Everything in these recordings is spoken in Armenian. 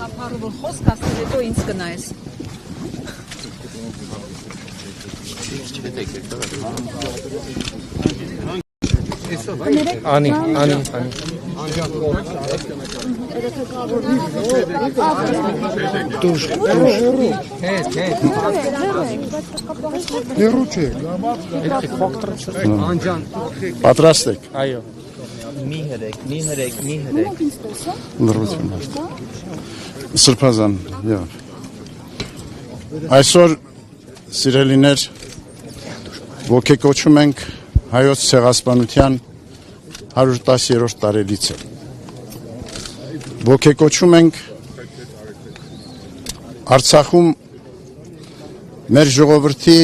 Ապարու որ խոսք ասել հետո ինձ կնայես։ Անի Դուշ Պատրաստ եք։ Այո Մի հրեք Լրություն Սրբազան Այսօր սիրելիներ ոգեկոչում ենք հայոց ցեղասպանության 110-րդ տարելիցը ոգեկոչում ենք Արցախում մեր ժողովրդի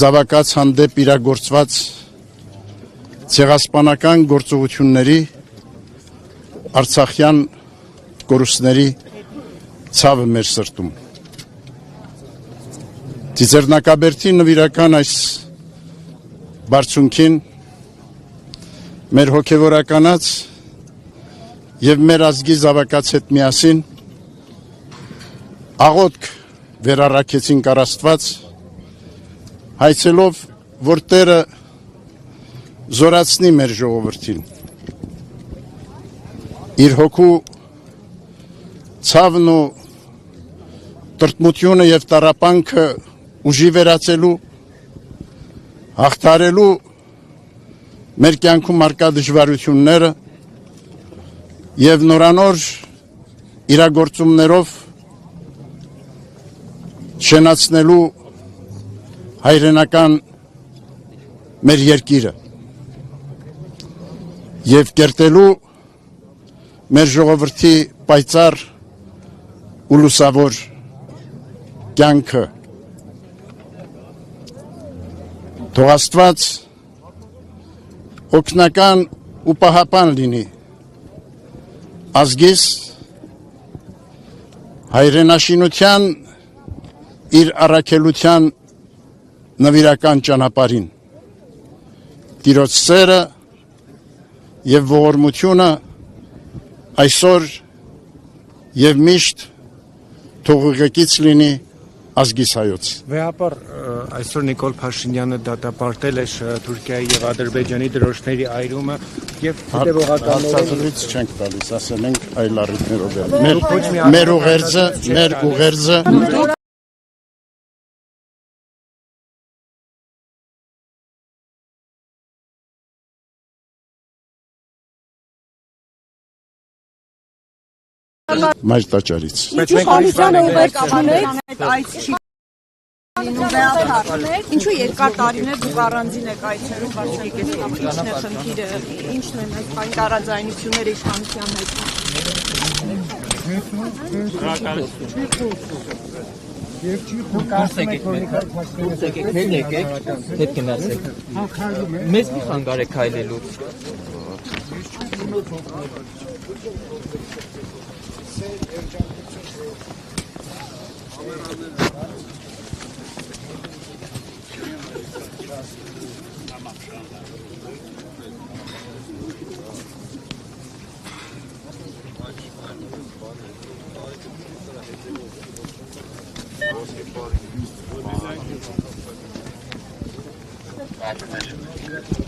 զավակած հանդեպ իրագործված ցեղասպանական գործողությունների արցախյան կորուստների ցավը մեր սրտում Ծիծեռնակաբերդի նվիրական այս բարձունքին մեր հոգևորականած եւ մեր ազգի զավակած հետ միասին աղոթք վերառակեցին Աստված հայցելով որ Տերը զորացնի մեր ժողովրդին իր հոգու ցավն ու տրտմությունը եւ տառապանքը ուժի վերածելու հաղթարելու մեր կյանքում արկա դժվարությունները եւ նորանոր իրագործումներով շենացնելու հայրենական մեր երկիրը եւ կերտելու մեր ժողովրդի պայծառ ու լուսավոր կյանքը Թող Աստված օգնական ու պահապան լինի ազգիս հայրենաշինության իր առաքելության նվիրական ճանապարհին Տիրոջ սերը եւ ողորմությունը այսօր եւ միշտ թող ուղեկից լինի ազգիս հայոց Վեհապար այսօր Նիկոլ Փաշինյանը դատապարտել է Թուրքիայի եւ Ադրբեջանի դրոշների այրումը եւ հարցազրույց չենք տալիս ասել ենք այլ առիթներով մեր ուղերձը Մայր տաճարից Ինչու երկար տարիներ դուք առանձին եք այցերում բայց եկեք ինչն է խնդիրը ինչն են այս բանի տարաձայնությունները իշխանության հետ հետ գնացեք մեզ մի խանգարեք քայլելուց Basketball.